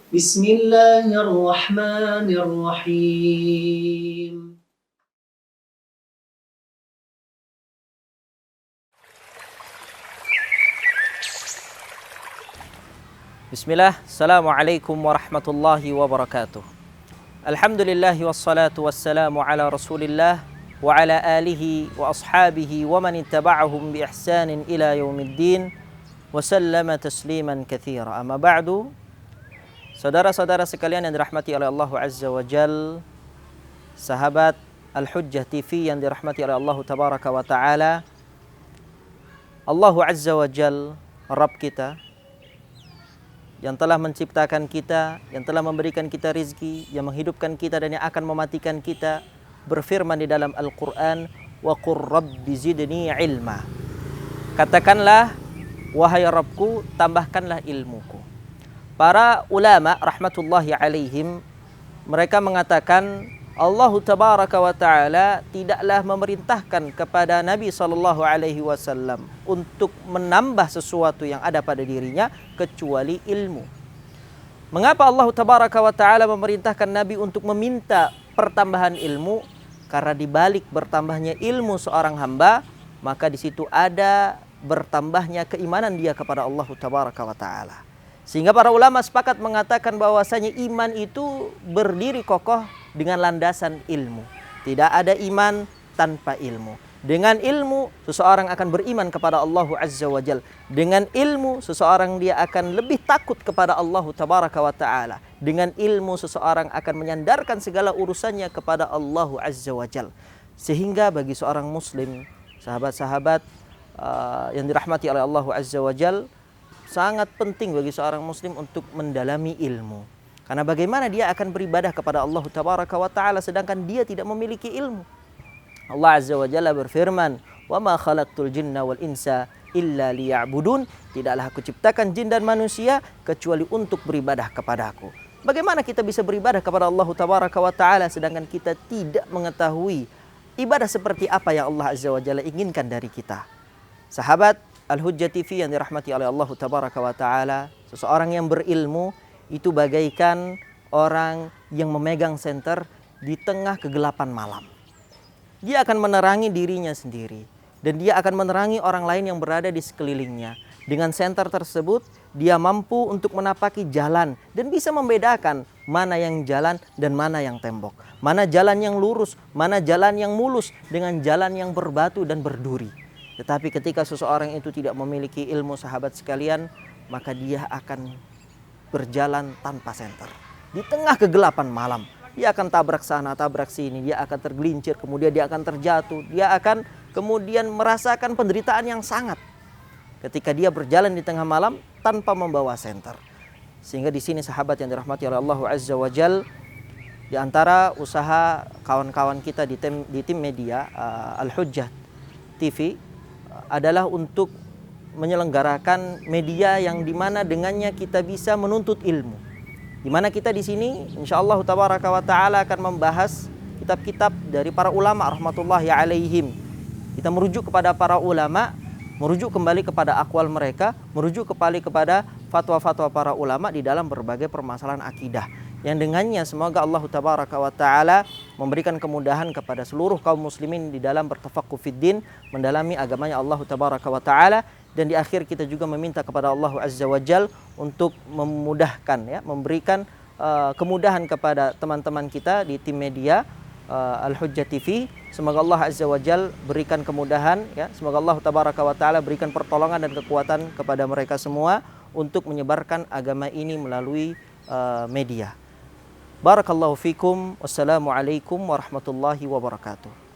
بسم الله الرحمن الرحيم. Bismillah, Assalamualaikum warahmatullahi wabarakatuh. Alhamdulillahi wassalatu wassalamu ala rasulillah wa ala alihi wa ashabihi wa man ittaba'ahum bi ihsanin ila yaumiddin wa sallama tasliman katsira. Amma ba'du. Saudara-saudara sekalian yang dirahmati oleh Allah Azza wa Jal, sahabat Al-Hujjah TV yang dirahmati oleh Allah Tabaraka wa Ta'ala, Allah Azza wa Jal, Rabb kita yang telah menciptakan kita, yang telah memberikan kita rizki, yang menghidupkan kita dan yang akan mematikan kita, berfirman di dalam Al-Quran, wa qur rabbi zidni ilma. Katakanlah, wahai Rabbku, tambahkanlah ilmuku. Para ulama rahmatullahi alaihim, mereka mengatakan Allah Tabaraka wa Ta'ala tidaklah memerintahkan kepada Nabi SAW untuk menambah sesuatu yang ada pada dirinya kecuali ilmu. Mengapa Allah Tabaraka wa Ta'ala memerintahkan Nabi untuk meminta pertambahan ilmu? Karena di balik bertambahnya ilmu seorang hamba, maka di situ ada bertambahnya keimanan dia kepada Allah Tabaraka wa Ta'ala. Sehingga para ulama sepakat mengatakan bahwasanya iman itu berdiri kokoh dengan landasan ilmu. Tidak ada iman tanpa ilmu. Dengan ilmu seseorang akan beriman kepada Allah Azza wa Jal. Dengan ilmu seseorang dia akan lebih takut kepada Allah Tabaraka wa Ta'ala. Dengan ilmu seseorang akan menyandarkan segala urusannya kepada Allah Azza wa Jal. Sehingga bagi seorang muslim, sahabat-sahabat yang dirahmati oleh Allah Azza wa Jal, sangat penting bagi seorang muslim untuk mendalami ilmu. Karena bagaimana dia akan beribadah kepada Allah Tabaraka wa Ta'ala sedangkan dia tidak memiliki ilmu. Allah Azza wa Jalla berfirman, "Wa ma khalaqtul jinna wal insa illa liya'budun." Tidaklah aku ciptakan jin dan manusia kecuali untuk beribadah kepadaku. Bagaimana kita bisa beribadah kepada Allah Tabaraka wa Ta'ala sedangkan kita tidak mengetahui ibadah seperti apa yang Allah Azza wa Jalla inginkan dari kita? Sahabat Al-Hujjah TV yang dirahmati oleh Allah Tabaraka wa Ta'ala, seseorang yang berilmu itu bagaikan orang yang memegang senter di tengah kegelapan malam. Dia akan menerangi dirinya sendiri dan dia akan menerangi orang lain yang berada di sekelilingnya. Dengan senter tersebut dia mampu untuk menapaki jalan dan bisa membedakan mana yang jalan dan mana yang tembok, mana jalan yang lurus, mana jalan yang mulus dengan jalan yang berbatu dan berduri. Tetapi ketika seseorang itu tidak memiliki ilmu, sahabat sekalian, maka dia akan berjalan tanpa senter. Di tengah kegelapan malam, dia akan tabrak sana, tabrak sini, dia akan tergelincir, kemudian dia akan terjatuh, dia akan kemudian merasakan penderitaan yang sangat ketika dia berjalan di tengah malam tanpa membawa senter. Sehingga di sini sahabat yang dirahmati oleh Allah Azza wa Jal, di antara usaha kawan-kawan kita di tim media Al-Hujjah TV adalah untuk menyelenggarakan media yang dimana dengannya kita bisa menuntut ilmu. Dimana kita di sini insyaallah Tabaraka wa Ta'ala akan membahas kitab-kitab dari para ulama rahmatullahi alaihim. Kita merujuk kepada para ulama, merujuk kembali kepada akwal mereka, merujuk kembali kepada fatwa-fatwa para ulama di dalam berbagai permasalahan akidah. Yang dengannya semoga Allah Tabaraka wa Ta'ala memberikan kemudahan kepada seluruh kaum muslimin di dalam bertafaqquh fiddin, mendalami agamanya Allah Tabaraka wa Ta'ala. Dan di akhir kita juga meminta kepada Allah Azza wa Jal untuk memudahkan, ya, memberikan kemudahan kepada teman-teman kita di tim media Al-Hujjah TV. Semoga Allah Azza wa Jal berikan kemudahan, ya. Semoga Allah Tabaraka wa Ta'ala berikan pertolongan dan kekuatan kepada mereka semua untuk menyebarkan agama ini melalui media. Barakallahu fikum. Wassalamualaikum warahmatullahi wabarakatuh.